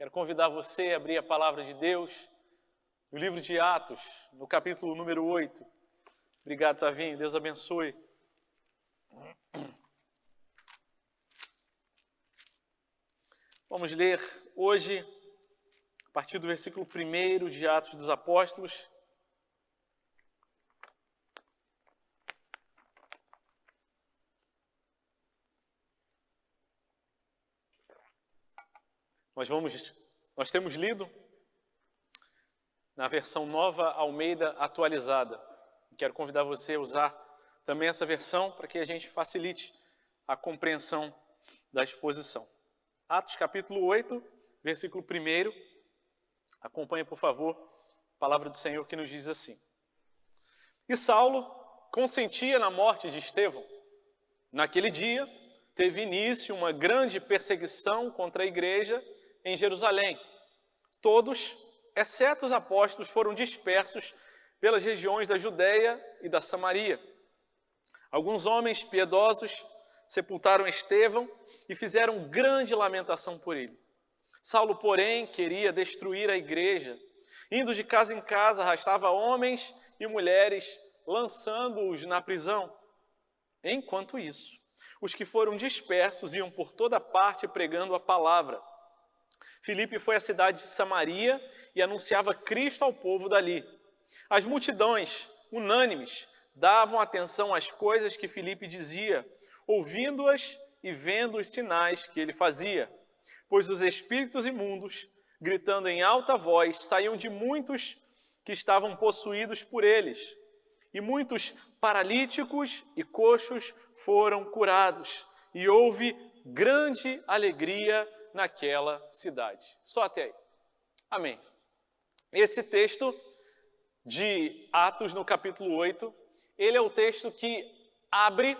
Quero convidar você a abrir a palavra de Deus no livro de Atos, no capítulo número 8. Obrigado, Tavinho. Deus abençoe. Vamos ler hoje, a partir do versículo 1 de Atos dos Apóstolos. Nós temos lido na versão Nova Almeida atualizada. Quero convidar você a usar também essa versão para que a gente facilite a compreensão da exposição. Atos capítulo 8, versículo 1. Acompanhe, por favor, a palavra do Senhor que nos diz assim. E Saulo consentia na morte de Estevão. Naquele dia, teve início uma grande perseguição contra a igreja em Jerusalém. Todos, exceto os apóstolos, foram dispersos pelas regiões da Judéia e da Samaria. Alguns homens piedosos sepultaram Estevão e fizeram grande lamentação por ele. Saulo, porém, queria destruir a igreja. Indo de casa em casa, arrastava homens e mulheres, lançando-os na prisão. Enquanto isso, os que foram dispersos iam por toda parte pregando a palavra. Filipe foi à cidade de Samaria e anunciava Cristo ao povo dali. As multidões, unânimes, davam atenção às coisas que Filipe dizia, ouvindo-as e vendo os sinais que ele fazia. Pois os espíritos imundos, gritando em alta voz, saíam de muitos que estavam possuídos por eles. E muitos paralíticos e coxos foram curados. E houve grande alegria naquela cidade. Só até aí. Amém. Esse texto de Atos, no capítulo 8, ele é o texto que abre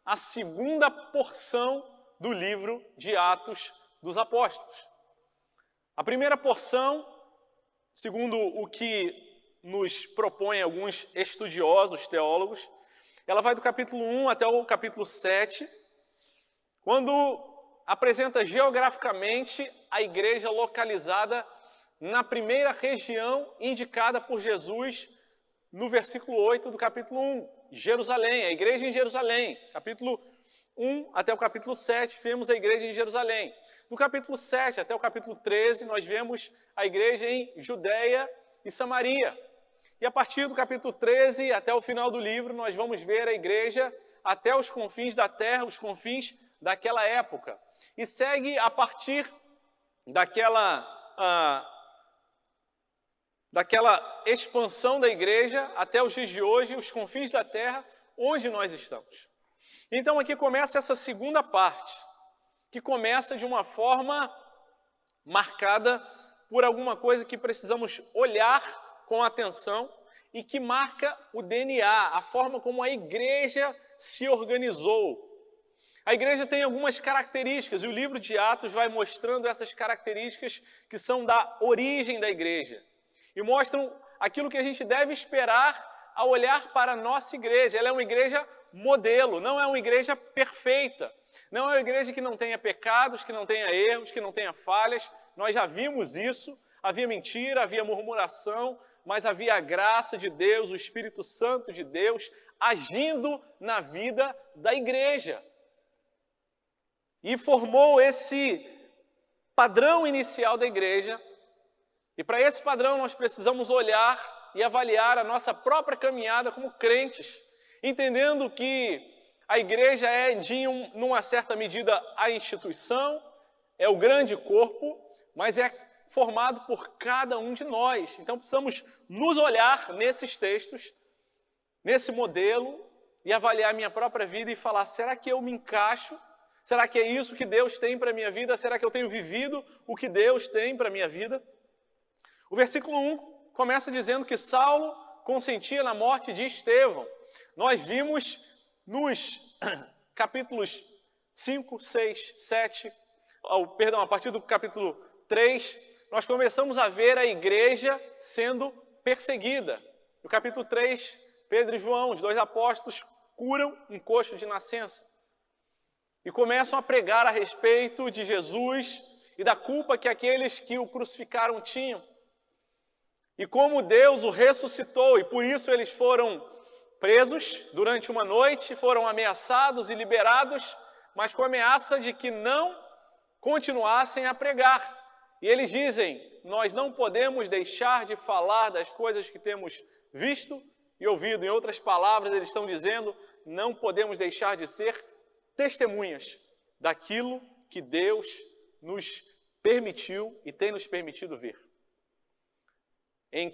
a segunda porção do livro de Atos dos Apóstolos. A primeira porção, segundo o que nos propõem alguns estudiosos, teólogos, ela vai do capítulo 1 até o capítulo 7, quando apresenta geograficamente a igreja localizada na primeira região indicada por Jesus no versículo 8 do capítulo 1, Jerusalém, a igreja em Jerusalém. Capítulo 1 até o capítulo 7, vemos a igreja em Jerusalém. Do capítulo 7 até o capítulo 13, nós vemos a igreja em Judéia e Samaria. E a partir do capítulo 13 até o final do livro, nós vamos ver a igreja até os confins da terra, os confins daquela época. E segue a partir daquela expansão da igreja até os dias de hoje, os confins da terra, onde nós estamos. Então aqui começa essa segunda parte, que começa de uma forma marcada por alguma coisa que precisamos olhar com atenção e que marca o DNA, a forma como a igreja se organizou. A igreja tem algumas características e o livro de Atos vai mostrando essas características que são da origem da igreja e mostram aquilo que a gente deve esperar ao olhar para a nossa igreja. Ela é uma igreja modelo, não é uma igreja perfeita, não é uma igreja que não tenha pecados, que não tenha erros, que não tenha falhas. Nós já vimos isso, havia mentira, havia murmuração, mas havia a graça de Deus, o Espírito Santo de Deus agindo na vida da igreja. E formou esse padrão inicial da igreja. E para esse padrão nós precisamos olhar e avaliar a nossa própria caminhada como crentes, entendendo que a igreja é, numa certa medida, a instituição, é o grande corpo, mas é formado por cada um de nós. Então precisamos nos olhar nesses textos, nesse modelo, e avaliar a minha própria vida e falar, será que eu me encaixo? Será que é isso que Deus tem para a minha vida? Será que eu tenho vivido o que Deus tem para a minha vida? O versículo 1 começa dizendo que Saulo consentia na morte de Estevão. Nós vimos nos capítulos 5, 6, 7, a partir do capítulo 3, nós começamos a ver a igreja sendo perseguida. No capítulo 3, Pedro e João, os dois apóstolos, curam um coxo de nascença. E começam a pregar a respeito de Jesus e da culpa que aqueles que o crucificaram tinham. E como Deus o ressuscitou, e por isso eles foram presos durante uma noite, foram ameaçados e liberados, mas com a ameaça de que não continuassem a pregar. E eles dizem: nós não podemos deixar de falar das coisas que temos visto e ouvido. Em outras palavras, eles estão dizendo: não podemos deixar de ser testemunhas daquilo que Deus nos permitiu e tem nos permitido ver. Em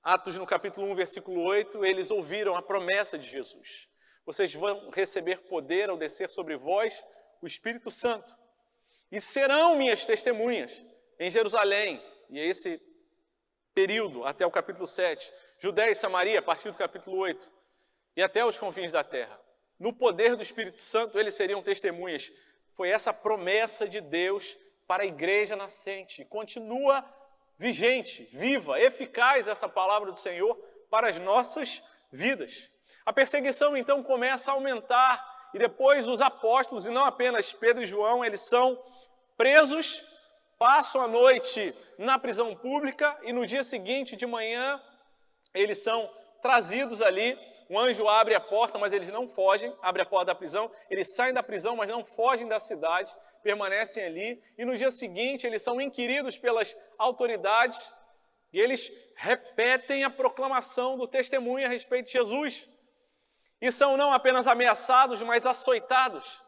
Atos, no capítulo 1, versículo 8, eles ouviram a promessa de Jesus: vocês vão receber poder ao descer sobre vós o Espírito Santo, e serão minhas testemunhas em Jerusalém, e é esse período até o capítulo 7, Judéia e Samaria, a partir do capítulo 8, e até os confins da terra. No poder do Espírito Santo, eles seriam testemunhas. Foi essa promessa de Deus para a igreja nascente, e continua vigente, viva, eficaz essa palavra do Senhor para as nossas vidas. A perseguição então começa a aumentar, e depois os apóstolos, e não apenas Pedro e João, eles são presos, passam a noite na prisão pública, e no dia seguinte de manhã eles são trazidos ali. Um anjo abre a porta, mas eles não fogem, abre a porta da prisão, eles saem da prisão, mas não fogem da cidade, permanecem ali, e no dia seguinte eles são inquiridos pelas autoridades, e eles repetem a proclamação do testemunho a respeito de Jesus, e são não apenas ameaçados, mas açoitados.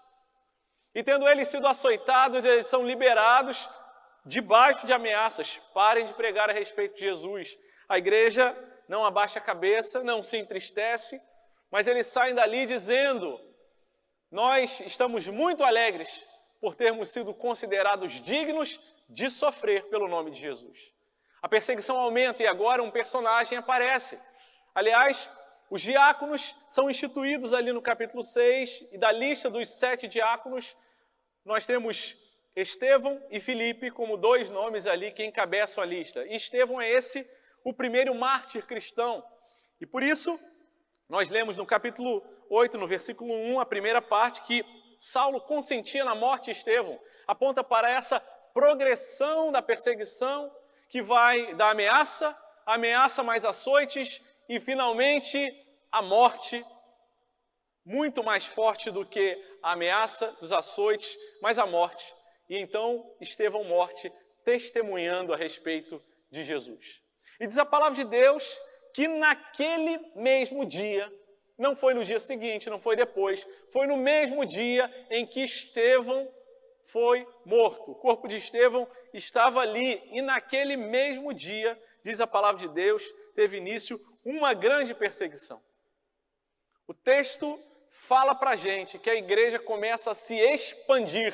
E tendo eles sido açoitados, eles são liberados debaixo de ameaças: parem de pregar a respeito de Jesus. A igreja não abaixa a cabeça, não se entristece, mas eles saem dali dizendo: nós estamos muito alegres por termos sido considerados dignos de sofrer pelo nome de Jesus. A perseguição aumenta e agora um personagem aparece. Aliás, os diáconos são instituídos ali no capítulo 6, e da lista dos 7 diáconos, nós temos Estevão e Filipe como 2 nomes ali que encabeçam a lista. E Estevão é o primeiro mártir cristão. E por isso, nós lemos no capítulo 8, no versículo 1, a primeira parte, que Saulo consentia na morte de Estevão. Aponta para essa progressão da perseguição, que vai da ameaça mais açoites, e finalmente a morte, muito mais forte do que a ameaça dos açoites, mas a morte. E então Estevão morte, testemunhando a respeito de Jesus. E diz a palavra de Deus que naquele mesmo dia, não foi no dia seguinte, não foi depois, foi no mesmo dia em que Estevão foi morto. O corpo de Estevão estava ali, e naquele mesmo dia, diz a palavra de Deus, teve início uma grande perseguição. O texto fala para a gente que a igreja começa a se expandir.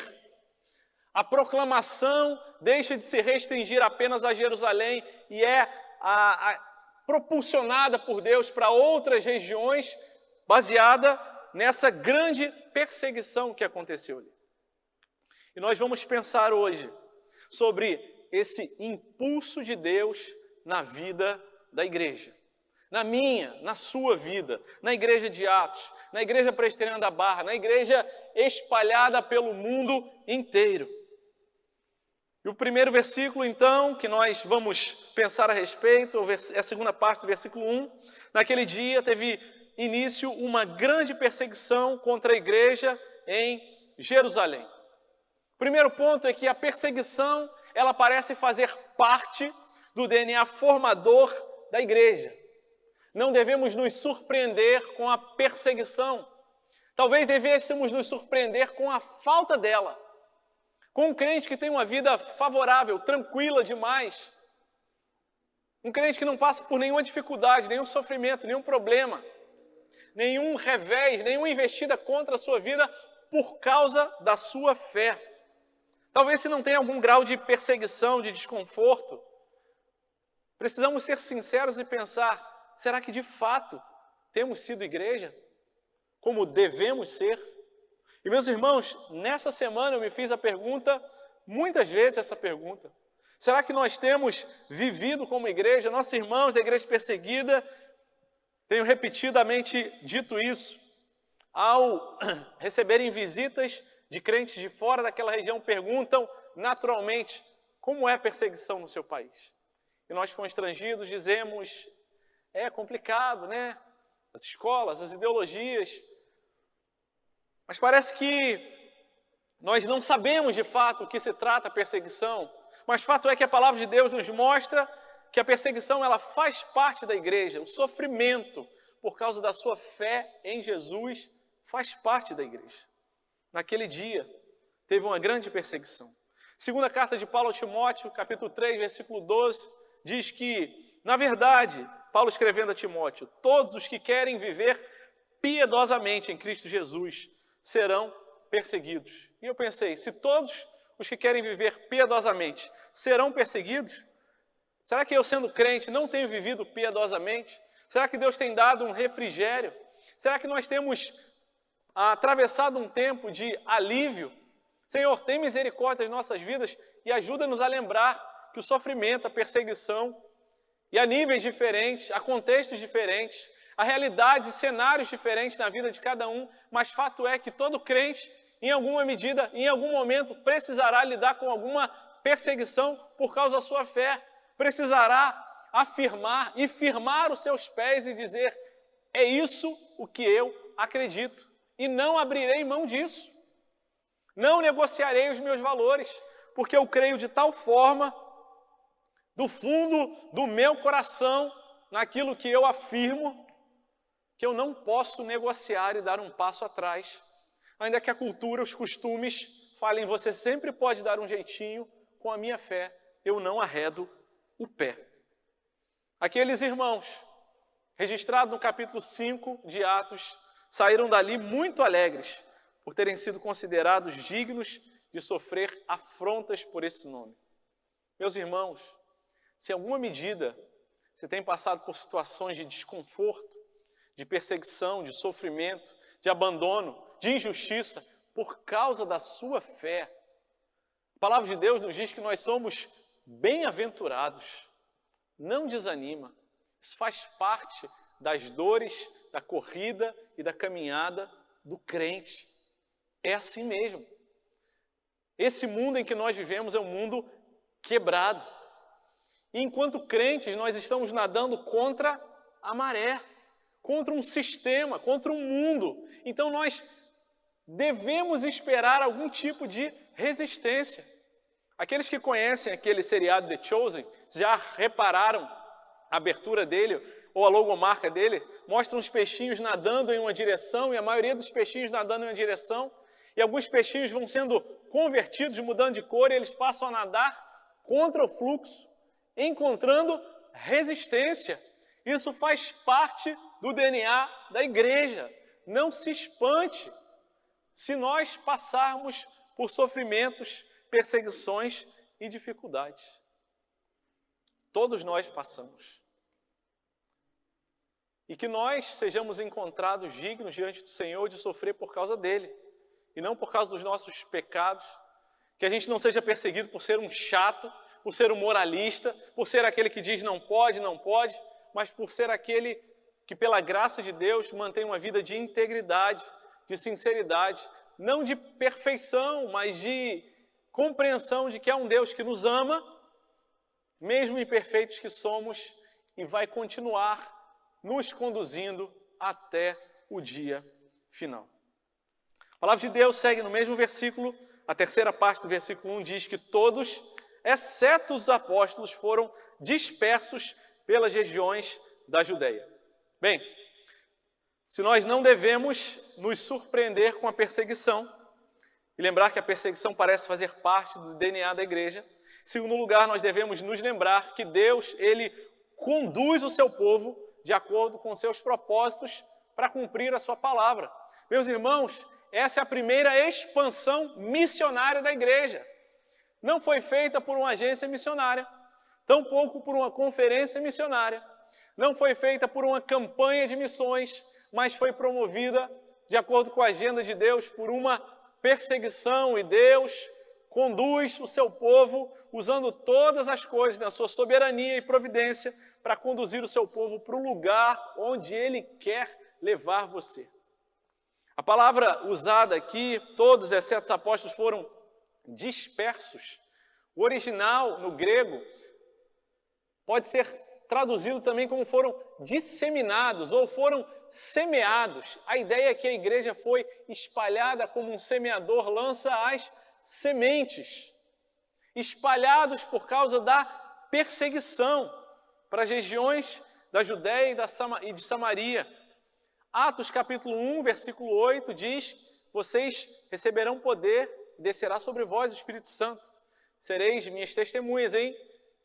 A proclamação deixa de se restringir apenas a Jerusalém e é propulsionada por Deus para outras regiões, baseada nessa grande perseguição que aconteceu ali. E nós vamos pensar hoje sobre esse impulso de Deus na vida da igreja. Na minha, na sua vida, na igreja de Atos, na igreja presbiteriana da Barra, na igreja espalhada pelo mundo inteiro. E o primeiro versículo, então, que nós vamos pensar a respeito, é a segunda parte do versículo 1. Naquele dia teve início uma grande perseguição contra a igreja em Jerusalém. O primeiro ponto é que a perseguição, ela parece fazer parte do DNA formador da igreja. Não devemos nos surpreender com a perseguição. Talvez devêssemos nos surpreender com a falta dela. Com um crente que tem uma vida favorável, tranquila demais. Um crente que não passa por nenhuma dificuldade, nenhum sofrimento, nenhum problema, nenhum revés, nenhuma investida contra a sua vida por causa da sua fé. Talvez se não tenha algum grau de perseguição, de desconforto, precisamos ser sinceros e pensar: será que de fato temos sido igreja como devemos ser? E meus irmãos, nessa semana eu me fiz a pergunta, muitas vezes essa pergunta: será que nós temos vivido como igreja? Nossos irmãos da igreja perseguida, tenho repetidamente dito isso, ao receberem visitas de crentes de fora daquela região, perguntam: naturalmente, como é a perseguição no seu país. E nós, constrangidos, dizemos, é complicado, né? As escolas, as ideologias. Mas parece que nós não sabemos de fato o que se trata a perseguição, mas fato é que a palavra de Deus nos mostra que a perseguição ela faz parte da igreja, o sofrimento por causa da sua fé em Jesus faz parte da igreja. Naquele dia, teve uma grande perseguição. Segunda carta de Paulo a Timóteo, capítulo 3, versículo 12, diz que, na verdade, Paulo escrevendo a Timóteo, todos os que querem viver piedosamente em Cristo Jesus serão perseguidos. E eu pensei, se todos os que querem viver piedosamente serão perseguidos, será que eu, sendo crente, não tenho vivido piedosamente? Será que Deus tem dado um refrigério? Será que nós temos atravessado um tempo de alívio? Senhor, tem misericórdia das nossas vidas e ajuda-nos a lembrar que o sofrimento, a perseguição, e a níveis diferentes, a contextos diferentes, a realidades e cenários diferentes na vida de cada um, mas fato é que todo crente, em alguma medida, em algum momento, precisará lidar com alguma perseguição por causa da sua fé. Precisará afirmar e firmar os seus pés e dizer, é isso o que eu acredito, e não abrirei mão disso. Não negociarei os meus valores, porque eu creio de tal forma, do fundo do meu coração, naquilo que eu afirmo, que eu não posso negociar e dar um passo atrás. Ainda que a cultura, os costumes falem, você sempre pode dar um jeitinho, com a minha fé, eu não arredo o pé. Aqueles irmãos, registrados no capítulo 5 de Atos, saíram dali muito alegres, por terem sido considerados dignos de sofrer afrontas por esse nome. Meus irmãos, se em alguma medida você tem passado por situações de desconforto, de perseguição, de sofrimento, de abandono, de injustiça, por causa da sua fé, a palavra de Deus nos diz que nós somos bem-aventurados. Não desanima, isso faz parte das dores, da corrida e da caminhada do crente. É assim mesmo. Esse mundo em que nós vivemos é um mundo quebrado. E enquanto crentes, nós estamos nadando contra a maré, contra um sistema, contra um mundo. Então nós devemos esperar algum tipo de resistência. Aqueles que conhecem aquele seriado The Chosen, já repararam a abertura dele, ou a logomarca dele, mostra uns peixinhos nadando em uma direção, e a maioria dos peixinhos nadando em uma direção, e alguns peixinhos vão sendo convertidos, mudando de cor, e eles passam a nadar contra o fluxo, encontrando resistência. Isso faz parte do DNA da igreja. Não se espante se nós passarmos por sofrimentos, perseguições e dificuldades. Todos nós passamos. E que nós sejamos encontrados dignos diante do Senhor de sofrer por causa dele, e não por causa dos nossos pecados, que a gente não seja perseguido por ser um chato, por ser um moralista, por ser aquele que diz não pode, mas por ser aquele que pela graça de Deus mantém uma vida de integridade, de sinceridade, não de perfeição, mas de compreensão de que há um Deus que nos ama, mesmo imperfeitos que somos, e vai continuar nos conduzindo até o dia final. A palavra de Deus segue no mesmo versículo, a terceira parte do versículo 1 diz que todos, exceto os apóstolos, foram dispersos pelas regiões da Judeia. Bem, se nós não devemos nos surpreender com a perseguição, e lembrar que a perseguição parece fazer parte do DNA da igreja, em segundo lugar, nós devemos nos lembrar que Deus, Ele conduz o seu povo de acordo com seus propósitos para cumprir a sua palavra. Meus irmãos, essa é a primeira expansão missionária da igreja. Não foi feita por uma agência missionária, tampouco por uma conferência missionária, não foi feita por uma campanha de missões, mas foi promovida de acordo com a agenda de Deus por uma perseguição, e Deus conduz o seu povo usando todas as coisas na sua soberania e providência para conduzir o seu povo para o lugar onde Ele quer levar você. A palavra usada aqui, todos exceto os apóstolos foram dispersos. O original, no grego, pode ser traduzido também como foram disseminados ou foram semeados. A ideia é que a igreja foi espalhada como um semeador lança as sementes, espalhados por causa da perseguição para as regiões da Judéia e de Samaria. Atos capítulo 1, versículo 8 diz: vocês receberão poder, descerá sobre vós o Espírito Santo. Sereis minhas testemunhas em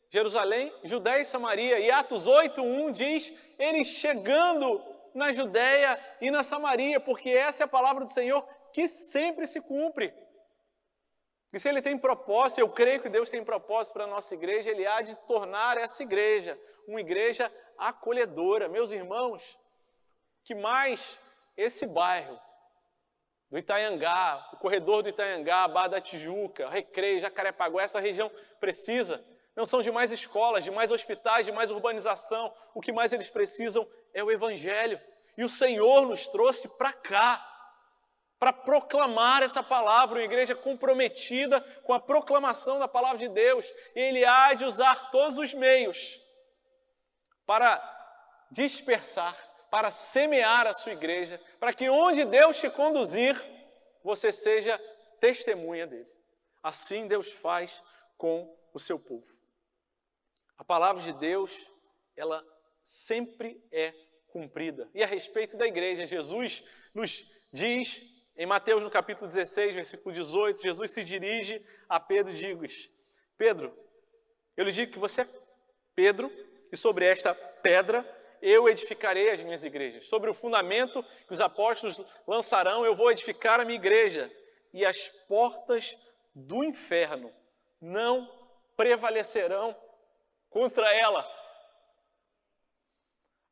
Jerusalém, Judéia e Samaria. E Atos 8:1 diz, eles chegando na Judéia e na Samaria, porque essa é a palavra do Senhor que sempre se cumpre. E se Ele tem propósito, eu creio que Deus tem propósito para a nossa igreja, Ele há de tornar essa igreja uma igreja acolhedora. Meus irmãos, que mais esse bairro do Itanhangá, o corredor do Itanhangá, Barra da Tijuca, Recreio, Jacarepaguá, essa região precisa. Não são de mais escolas, de mais hospitais, de mais urbanização. O que mais eles precisam é o Evangelho. E o Senhor nos trouxe para cá, para proclamar essa palavra, uma igreja comprometida com a proclamação da palavra de Deus. E Ele há de usar todos os meios para dispersar, para semear a sua igreja, para que onde Deus te conduzir, você seja testemunha dele. Assim Deus faz com o seu povo. A palavra de Deus, ela sempre é cumprida. E a respeito da igreja, Jesus nos diz, em Mateus no capítulo 16, versículo 18, Jesus se dirige a Pedro e diz: Pedro, eu lhe digo que você é Pedro, e sobre esta pedra eu edificarei as minhas igrejas. Sobre o fundamento que os apóstolos lançarão, eu vou edificar a minha igreja. E as portas do inferno não prevalecerão contra ela.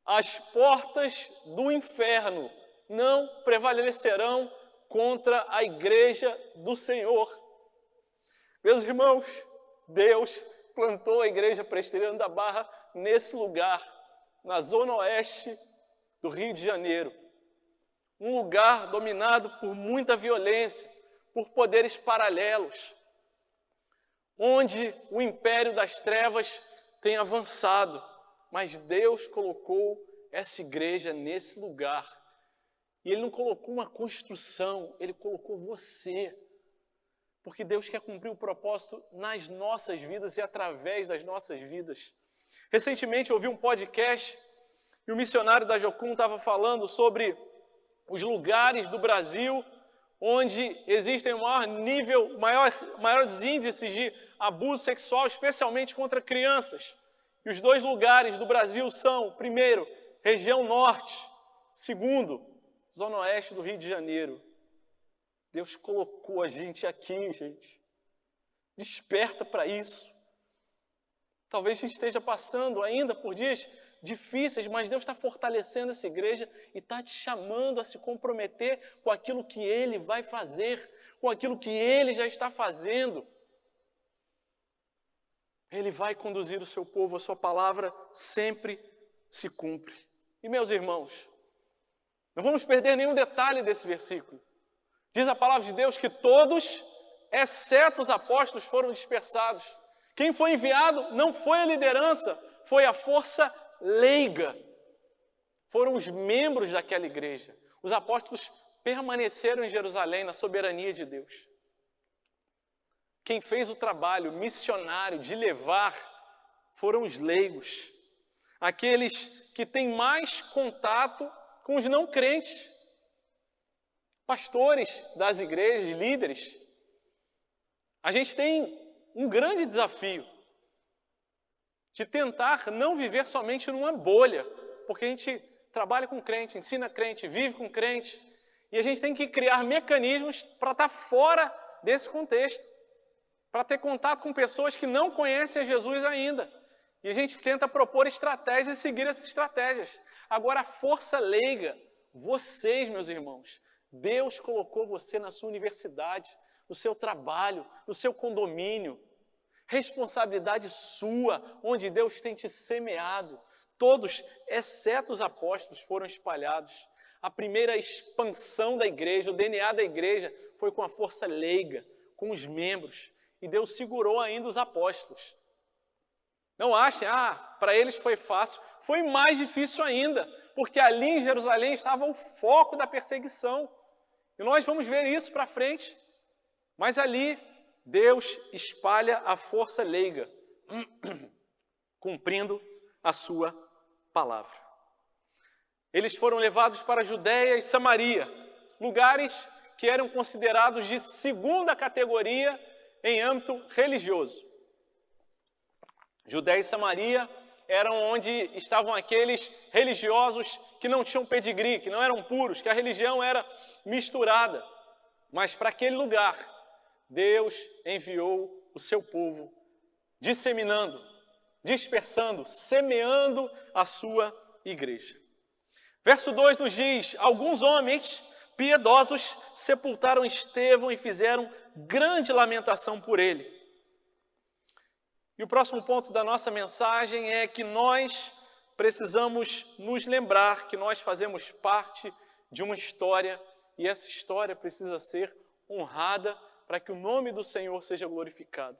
As portas do inferno não prevalecerão contra a igreja do Senhor. Meus irmãos, Deus plantou a igreja presbiteriana da Barra nesse lugar, na zona oeste do Rio de Janeiro. Um lugar dominado por muita violência, por poderes paralelos, onde o império das trevas tem avançado. Mas Deus colocou essa igreja nesse lugar. E Ele não colocou uma construção, Ele colocou você. Porque Deus quer cumprir o propósito nas nossas vidas e através das nossas vidas. Recentemente eu ouvi um podcast e o missionário da Jocum estava falando sobre os lugares do Brasil onde existem maiores índices de abuso sexual, especialmente contra crianças. E os 2 lugares do Brasil são, primeiro, região norte, segundo, zona oeste do Rio de Janeiro. Deus colocou a gente aqui, gente. Desperta para isso. Talvez a gente esteja passando ainda por dias difíceis, mas Deus está fortalecendo essa igreja e está te chamando a se comprometer com aquilo que Ele vai fazer, com aquilo que Ele já está fazendo. Ele vai conduzir o seu povo, a sua palavra sempre se cumpre. E meus irmãos, não vamos perder nenhum detalhe desse versículo. Diz a palavra de Deus que todos, exceto os apóstolos, foram dispersados. Quem foi enviado não foi a liderança, foi a força leiga. Foram os membros daquela igreja. Os apóstolos permaneceram em Jerusalém na soberania de Deus. Quem fez o trabalho missionário de levar foram os leigos. Aqueles que têm mais contato com os não crentes. Pastores das igrejas, líderes. A gente tem um grande desafio de tentar não viver somente numa bolha, porque a gente trabalha com crente, ensina crente, vive com crente, e a gente tem que criar mecanismos para estar fora desse contexto, para ter contato com pessoas que não conhecem a Jesus ainda. E a gente tenta propor estratégias e seguir essas estratégias. Agora, a força leiga, vocês, meus irmãos, Deus colocou você na sua universidade, no seu trabalho, no seu condomínio. Responsabilidade sua, onde Deus tem te semeado. Todos, exceto os apóstolos, foram espalhados. A primeira expansão da igreja, o DNA da igreja, foi com a força leiga, com os membros. e Deus segurou ainda os apóstolos. Não achem, para eles foi fácil. Foi mais difícil ainda, porque ali em Jerusalém estava o foco da perseguição. E nós vamos ver isso para frente. Mas ali, Deus espalha a força leiga, cumprindo a sua palavra. Eles foram levados para a Judéia e Samaria, lugares que eram considerados de segunda categoria em âmbito religioso. Judéia e Samaria eram onde estavam aqueles religiosos que não tinham pedigree, que não eram puros, que a religião era misturada. Mas para aquele lugar, Deus enviou o seu povo, disseminando, dispersando, semeando a sua igreja. Verso 2 nos diz: alguns homens piedosos sepultaram Estevão e fizeram grande lamentação por ele. E o próximo ponto da nossa mensagem é que nós precisamos nos lembrar que nós fazemos parte de uma história e essa história precisa ser honrada para que o nome do Senhor seja glorificado.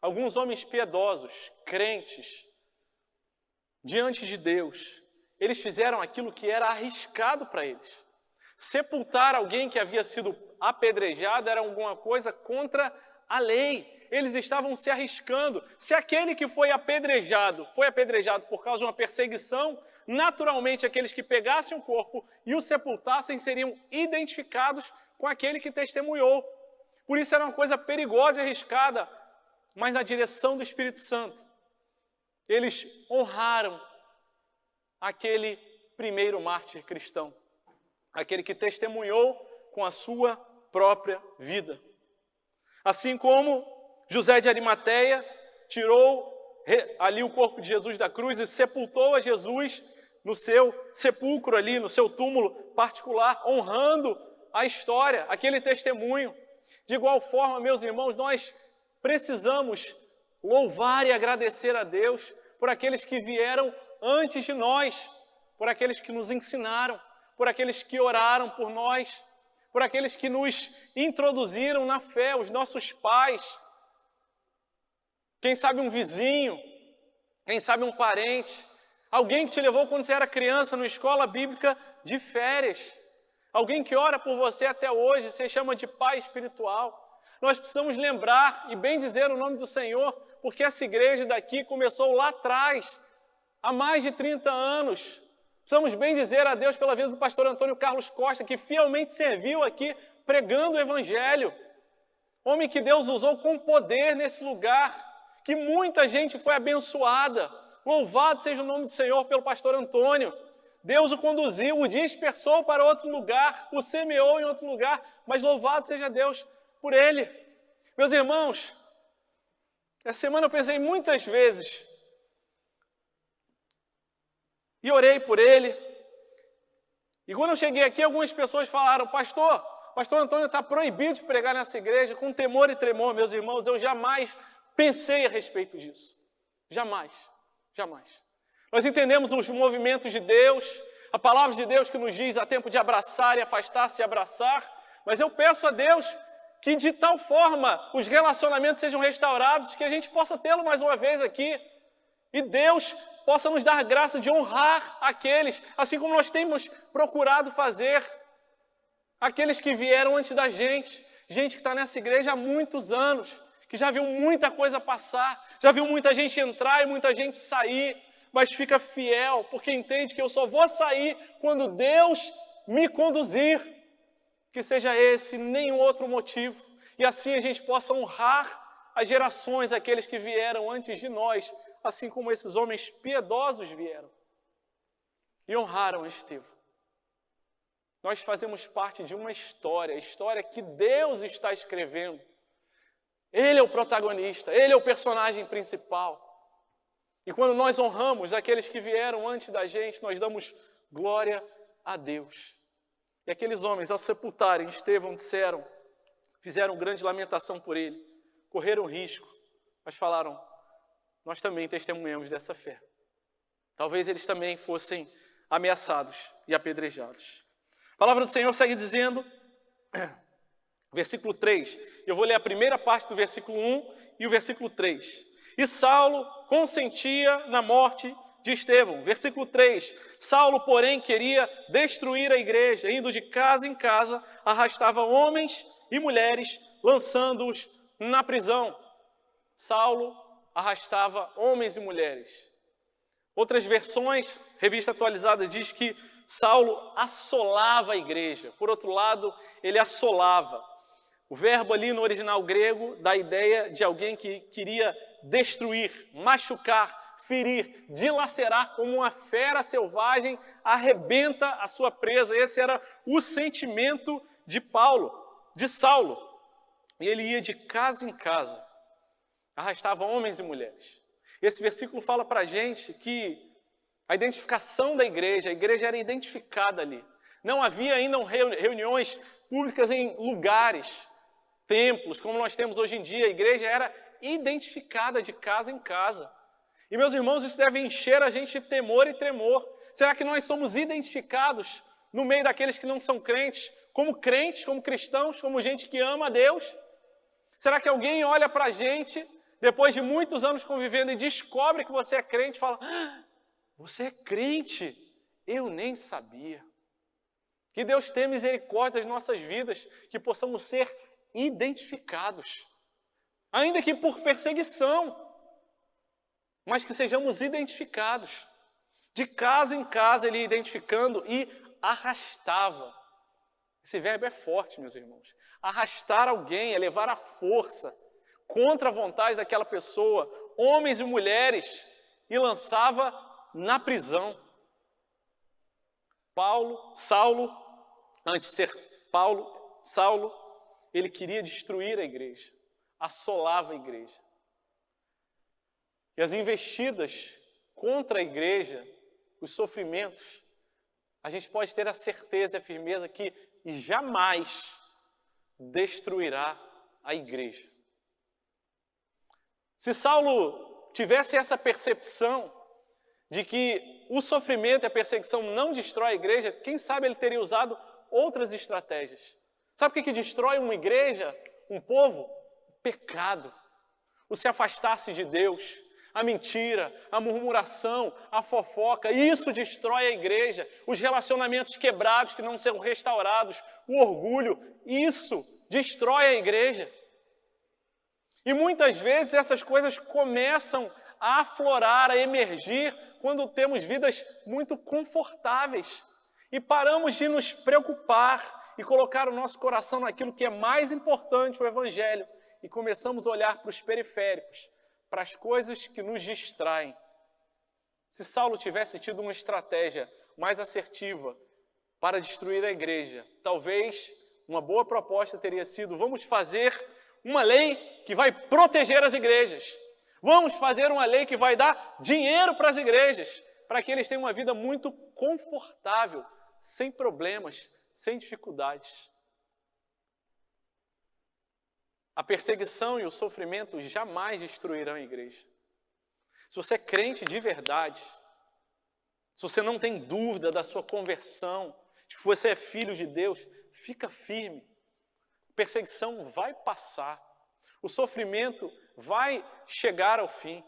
Alguns homens piedosos, crentes, diante de Deus, eles fizeram aquilo que era arriscado para eles. Sepultar alguém que havia sido apedrejado era alguma coisa contra a lei. Eles estavam se arriscando. Se aquele que foi apedrejado por causa de uma perseguição, naturalmente aqueles que pegassem o corpo e o sepultassem seriam identificados com aquele que testemunhou. Por isso era uma coisa perigosa e arriscada, mas na direção do Espírito Santo. Eles honraram aquele primeiro mártir cristão, aquele que testemunhou com a sua própria vida. Assim como José de Arimateia tirou ali o corpo de Jesus da cruz e sepultou a Jesus no seu sepulcro ali, no seu túmulo particular, honrando a história, aquele testemunho. De igual forma, meus irmãos, nós precisamos louvar e agradecer a Deus por aqueles que vieram antes de nós, por aqueles que nos ensinaram, por aqueles que oraram por nós, por aqueles que nos introduziram na fé, os nossos pais, quem sabe um vizinho, quem sabe um parente, alguém que te levou quando você era criança numa escola bíblica de férias, alguém que ora por você até hoje, você chama de pai espiritual. Nós precisamos lembrar e bem dizer o nome do Senhor, porque essa igreja daqui começou lá atrás, há mais de 30 anos. Precisamos bem dizer a Deus pela vida do pastor Antônio Carlos Costa, que fielmente serviu aqui pregando o Evangelho. Homem que Deus usou com poder nesse lugar, que muita gente foi abençoada. Louvado seja o nome do Senhor pelo pastor Antônio. Deus o conduziu, o dispersou para outro lugar, o semeou em outro lugar, mas louvado seja Deus por ele. Meus irmãos, essa semana eu pensei muitas vezes e orei por ele. E quando eu cheguei aqui, algumas pessoas falaram: pastor Antônio está proibido de pregar nessa igreja, com temor e tremor. Meus irmãos, eu jamais pensei a respeito disso. Jamais. Nós entendemos os movimentos de Deus, a palavra de Deus que nos diz há tempo de abraçar e afastar-se de abraçar, mas eu peço a Deus que de tal forma os relacionamentos sejam restaurados, que a gente possa tê-lo mais uma vez aqui, e Deus possa nos dar graça de honrar aqueles, assim como nós temos procurado fazer, aqueles que vieram antes da gente que está nessa igreja há muitos anos, que já viu muita coisa passar, já viu muita gente entrar e muita gente sair, mas fica fiel, porque entende que eu só vou sair quando Deus me conduzir, que seja esse, nenhum outro motivo, e assim a gente possa honrar as gerações, aqueles que vieram antes de nós, assim como esses homens piedosos vieram e honraram Estevão. Nós fazemos parte de uma história, a história que Deus está escrevendo. Ele é o protagonista, ele é o personagem principal. E quando nós honramos aqueles que vieram antes da gente, nós damos glória a Deus. E aqueles homens, ao sepultarem Estevão, fizeram grande lamentação por ele, correram risco, mas falaram: nós também testemunhamos dessa fé. Talvez eles também fossem ameaçados e apedrejados. A palavra do Senhor segue dizendo, Versículo 3. Eu vou ler a primeira parte do versículo 1 e o versículo 3. E Saulo consentia na morte de Estevão. Versículo 3. Saulo, porém, queria destruir a igreja, indo de casa em casa, arrastava homens e mulheres, lançando-os na prisão. Saulo arrastava homens e mulheres. Outras versões, Revista Atualizada, diz que Saulo assolava a igreja. Por outro lado, ele assolava. O verbo ali no original grego dá a ideia de alguém que queria destruir, machucar, ferir, dilacerar, como uma fera selvagem arrebenta a sua presa. Esse era o sentimento de Saulo. E ele ia de casa em casa, arrastava homens e mulheres. Esse versículo fala para a gente que a identificação da igreja, a igreja era identificada ali. Não havia ainda reuniões públicas em lugares, templos, como nós temos hoje em dia. A igreja era identificada de casa em casa. E, meus irmãos, isso deve encher a gente de temor e tremor. Será que nós somos identificados no meio daqueles que não são crentes, como cristãos, como gente que ama a Deus? Será que alguém olha para a gente, depois de muitos anos convivendo, e descobre que você é crente e fala: ah, você é crente? Eu nem sabia. Que Deus tenha misericórdia das nossas vidas, que possamos ser identificados, ainda que por perseguição, mas que sejamos identificados. De casa em casa ele ia identificando e arrastava. Esse verbo é forte, meus irmãos. Arrastar alguém é levar a força contra a vontade daquela pessoa, homens e mulheres, e lançava na prisão. Saulo, antes de ser Saulo, ele queria destruir a igreja, assolava a igreja. E as investidas contra a igreja, os sofrimentos, a gente pode ter a certeza e a firmeza que jamais destruirá a igreja. Se Saulo tivesse essa percepção de que o sofrimento e a perseguição não destrói a igreja, quem sabe ele teria usado outras estratégias. Sabe o que destrói uma igreja, um povo? O pecado, o se afastar-se de Deus, a mentira, a murmuração, a fofoca. Isso destrói a igreja. Os relacionamentos quebrados que não são restaurados, o orgulho, isso destrói a igreja. E muitas vezes essas coisas começam a aflorar, a emergir, quando temos vidas muito confortáveis e paramos de nos preocupar e colocar o nosso coração naquilo que é mais importante, o Evangelho, e começamos a olhar para os periféricos, para as coisas que nos distraem. Se Saulo tivesse tido uma estratégia mais assertiva para destruir a igreja, talvez uma boa proposta teria sido: vamos fazer uma lei que vai proteger as igrejas. Vamos fazer uma lei que vai dar dinheiro para as igrejas, para que eles tenham uma vida muito confortável, sem problemas, sem dificuldades. A perseguição e o sofrimento jamais destruirão a igreja. Se você é crente de verdade, se você não tem dúvida da sua conversão, de que você é filho de Deus, fica firme. A perseguição vai passar. O sofrimento vai chegar ao fim.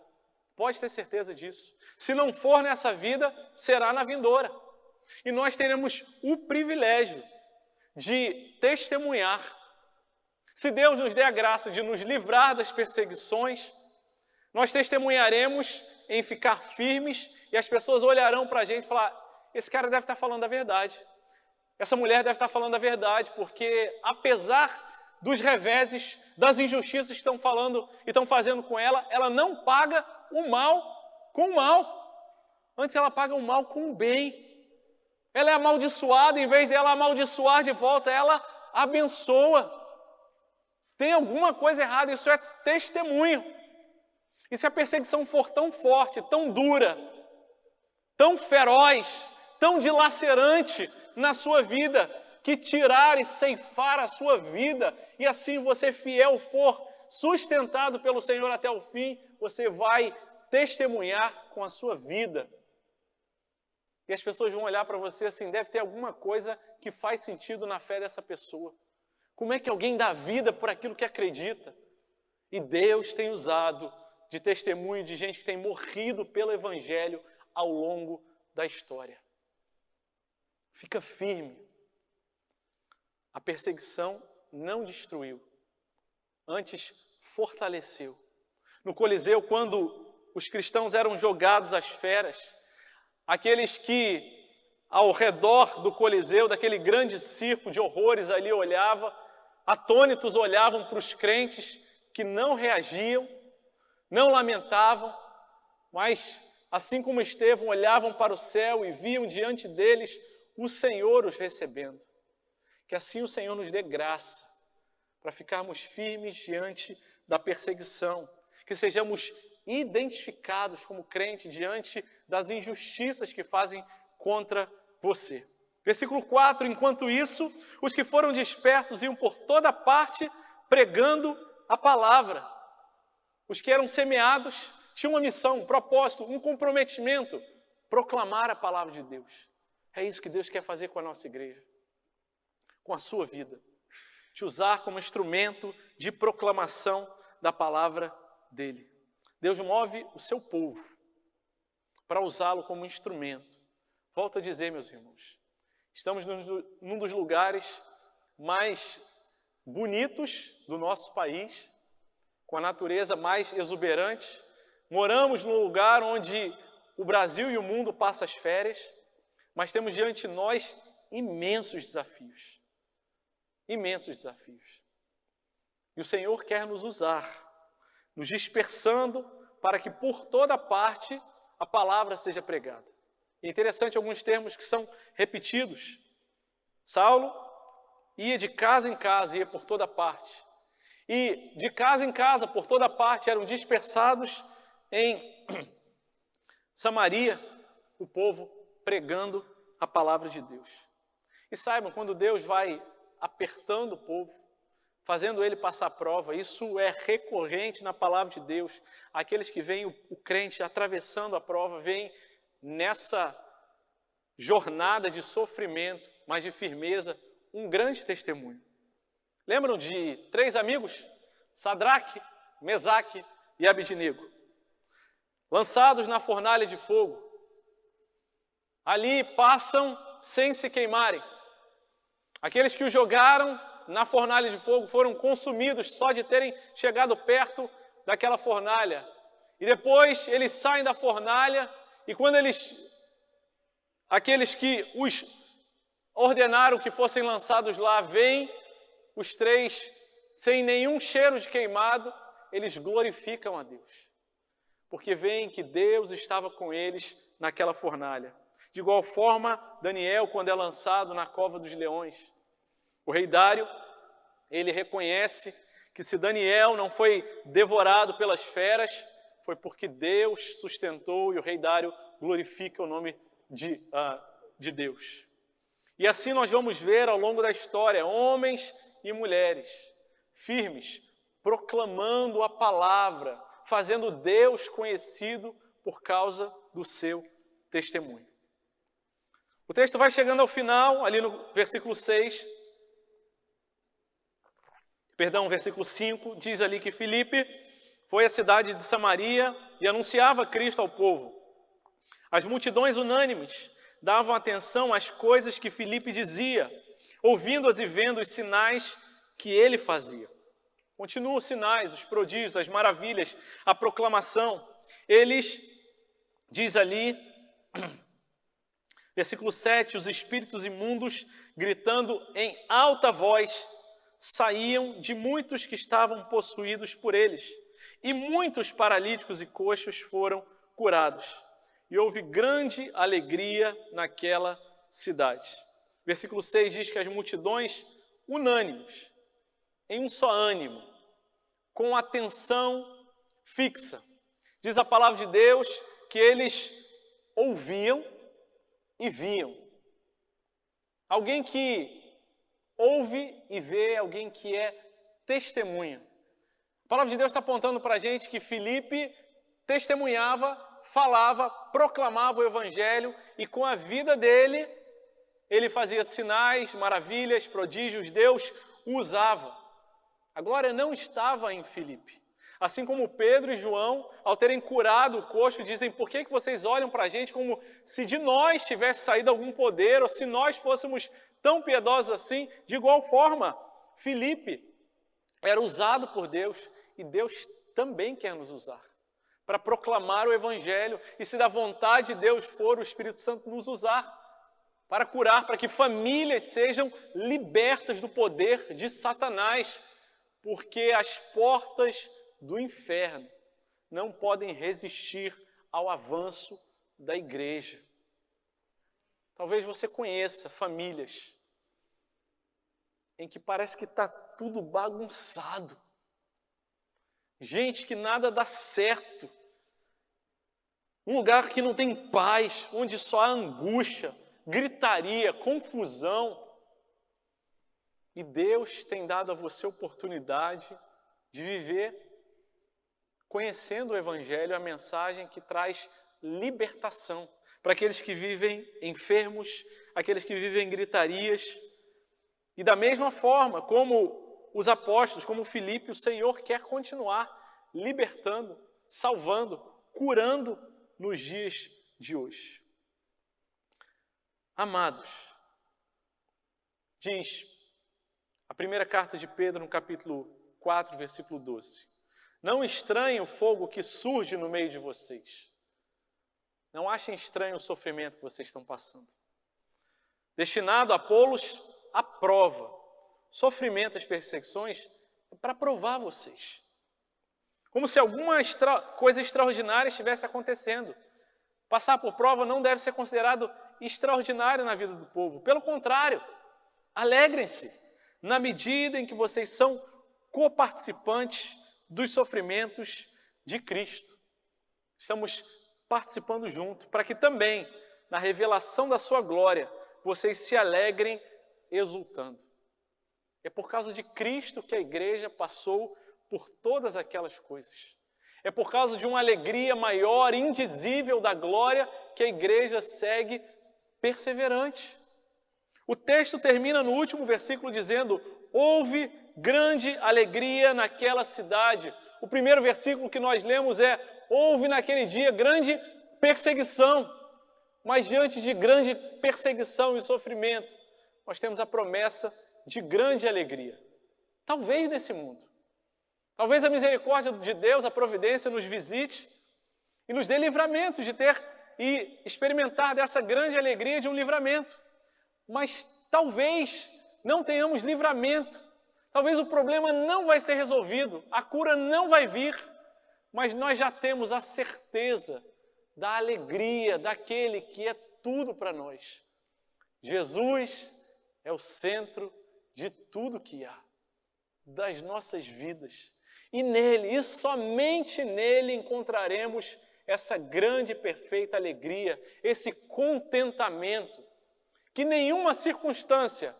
Pode ter certeza disso. Se não for nessa vida, será na vindoura. E nós teremos o privilégio de testemunhar. Se Deus nos der a graça de nos livrar das perseguições, nós testemunharemos em ficar firmes e as pessoas olharão para a gente e falar: esse cara deve estar falando a verdade. Essa mulher deve estar falando a verdade, porque apesar dos reveses, das injustiças que estão falando e estão fazendo com ela, ela não paga o mal com o mal. Antes ela paga o mal com o bem. Ela é amaldiçoada, em vez dela amaldiçoar de volta, ela abençoa. Tem alguma coisa errada, isso é testemunho. E se a perseguição for tão forte, tão dura, tão feroz, tão dilacerante na sua vida, que tirar e ceifar a sua vida, e assim você fiel for, sustentado pelo Senhor até o fim, você vai testemunhar com a sua vida. E as pessoas vão olhar para você assim: deve ter alguma coisa que faz sentido na fé dessa pessoa. Como é que alguém dá vida por aquilo que acredita? E Deus tem usado de testemunho de gente que tem morrido pelo Evangelho ao longo da história. Fica firme. A perseguição não destruiu, antes fortaleceu. No Coliseu, quando os cristãos eram jogados às feras, aqueles que ao redor do Coliseu, daquele grande circo de horrores ali olhava, atônitos olhavam para os crentes que não reagiam, não lamentavam, mas assim como Estevão, olhavam para o céu e viam diante deles o Senhor os recebendo. Que assim o Senhor nos dê graça para ficarmos firmes diante da perseguição, que sejamos identificados como crente diante das injustiças que fazem contra você. Versículo 4, enquanto isso, os que foram dispersos iam por toda parte pregando a palavra. Os que eram semeados tinham uma missão, um propósito, um comprometimento, proclamar a palavra de Deus. É isso que Deus quer fazer com a nossa igreja, com a sua vida. Te usar como instrumento de proclamação da palavra dele. Deus move o seu povo para usá-lo como instrumento. Volto a dizer, meus irmãos, estamos num dos lugares mais bonitos do nosso país, com a natureza mais exuberante. Moramos num lugar onde o Brasil e o mundo passam as férias, mas temos diante de nós imensos desafios. Imensos desafios. E o Senhor quer nos usar, nos dispersando para que por toda parte a palavra seja pregada. É interessante alguns termos que são repetidos. Saulo ia de casa em casa, ia por toda parte. E de casa em casa, por toda parte, eram dispersados em Samaria, o povo pregando a palavra de Deus. E saibam, quando Deus vai apertando o povo, fazendo ele passar prova, isso é recorrente na palavra de Deus. Aqueles que veem o crente atravessando a prova, veem nessa jornada de sofrimento, mas de firmeza, um grande testemunho. Lembram de 3 amigos? Sadraque, Mesaque e Abednego. Lançados na fornalha de fogo. Ali passam sem se queimarem. Aqueles que os jogaram na fornalha de fogo foram consumidos só de terem chegado perto daquela fornalha. E depois eles saem da fornalha e quando aqueles que os ordenaram que fossem lançados lá, veem os 3 sem nenhum cheiro de queimado, eles glorificam a Deus. Porque veem que Deus estava com eles naquela fornalha. De igual forma, Daniel, quando é lançado na cova dos leões, o rei Dário, ele reconhece que se Daniel não foi devorado pelas feras, foi porque Deus sustentou e o rei Dário glorifica o nome de Deus. E assim nós vamos ver ao longo da história, homens e mulheres firmes, proclamando a palavra, fazendo Deus conhecido por causa do seu testemunho. O texto vai chegando ao final, ali no versículo 5, diz ali que Filipe foi à cidade de Samaria e anunciava Cristo ao povo. As multidões unânimes davam atenção às coisas que Filipe dizia, ouvindo-as e vendo os sinais que ele fazia. Continuam os sinais, os prodígios, as maravilhas, a proclamação. Eles, diz ali, versículo 7, os espíritos imundos, gritando em alta voz, saíam de muitos que estavam possuídos por eles, e muitos paralíticos e coxos foram curados. E houve grande alegria naquela cidade. Versículo 6 diz que as multidões unânimes, em um só ânimo, com atenção fixa. Diz a palavra de Deus que eles ouviam e viam. Alguém que ouve e vê, alguém que é testemunha. A palavra de Deus está apontando para a gente que Filipe testemunhava, falava, proclamava o evangelho e com a vida dele, ele fazia sinais, maravilhas, prodígios. Deus o usava. A glória não estava em Filipe. Assim como Pedro e João, ao terem curado o coxo, dizem: por que vocês olham para a gente como se de nós tivesse saído algum poder, ou se nós fôssemos tão piedosos assim? De igual forma, Filipe era usado por Deus, e Deus também quer nos usar para proclamar o Evangelho, e se da vontade de Deus for, o Espírito Santo nos usar para curar, para que famílias sejam libertas do poder de Satanás, porque as portas do inferno não podem resistir ao avanço da igreja. Talvez você conheça famílias em que parece que está tudo bagunçado. Gente que nada dá certo. Um lugar que não tem paz, onde só há angústia, gritaria, confusão. E Deus tem dado a você a oportunidade de viver conhecendo o Evangelho, a mensagem que traz libertação para aqueles que vivem enfermos, aqueles que vivem gritarias. E da mesma forma, como os apóstolos, como Filipe, o Senhor quer continuar libertando, salvando, curando nos dias de hoje. Amados, diz a primeira carta de Pedro, no capítulo 4, versículo 12. Não estranhem o fogo que surge no meio de vocês. Não achem estranho o sofrimento que vocês estão passando. Destinado a pô-los à prova. Sofrimento, as perseguições, é para provar vocês. Como se alguma coisa extraordinária estivesse acontecendo. Passar por prova não deve ser considerado extraordinário na vida do povo. Pelo contrário, alegrem-se na medida em que vocês são coparticipantes dos sofrimentos de Cristo. Estamos participando junto, para que também, na revelação da sua glória, vocês se alegrem exultando. É por causa de Cristo que a igreja passou por todas aquelas coisas. É por causa de uma alegria maior, indizível da glória, que a igreja segue perseverante. O texto termina no último versículo dizendo: houve grande alegria naquela cidade. O primeiro versículo que nós lemos é: houve naquele dia grande perseguição. Mas diante de grande perseguição e sofrimento, nós temos a promessa de grande alegria. Talvez nesse mundo. Talvez a misericórdia de Deus, a providência, nos visite e nos dê livramento de ter e experimentar dessa grande alegria de um livramento. Mas talvez não tenhamos livramento. Talvez o problema não vai ser resolvido, a cura não vai vir, mas nós já temos a certeza da alegria daquele que é tudo para nós. Jesus é o centro de tudo que há, das nossas vidas. E nele, e somente nele, encontraremos essa grande e perfeita alegria, esse contentamento, que nenhuma circunstância,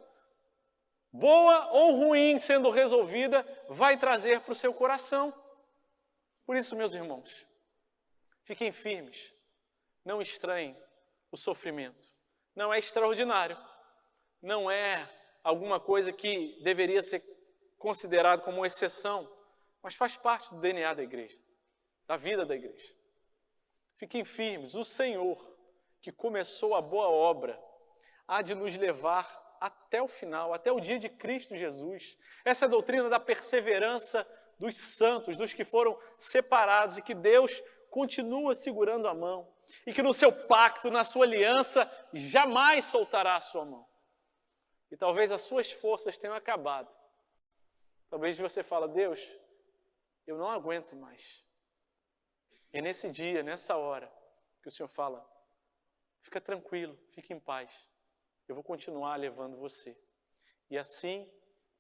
boa ou ruim, sendo resolvida, vai trazer para o seu coração. Por isso, meus irmãos, fiquem firmes, não estranhem o sofrimento. Não é extraordinário, não é alguma coisa que deveria ser considerado como exceção, mas faz parte do DNA da igreja, da vida da igreja. Fiquem firmes, o Senhor, que começou a boa obra, há de nos levar até o final, até o dia de Cristo Jesus. Essa é a doutrina da perseverança dos santos, dos que foram separados, e que Deus continua segurando a mão, e que no seu pacto, na sua aliança, jamais soltará a sua mão. E talvez as suas forças tenham acabado. Talvez você fale: Deus, eu não aguento mais. E nesse dia, nessa hora, que o Senhor fala: fica tranquilo, fique em paz. Eu vou continuar levando você. E assim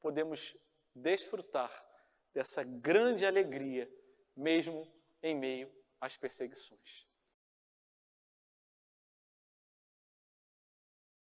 podemos desfrutar dessa grande alegria, mesmo em meio às perseguições.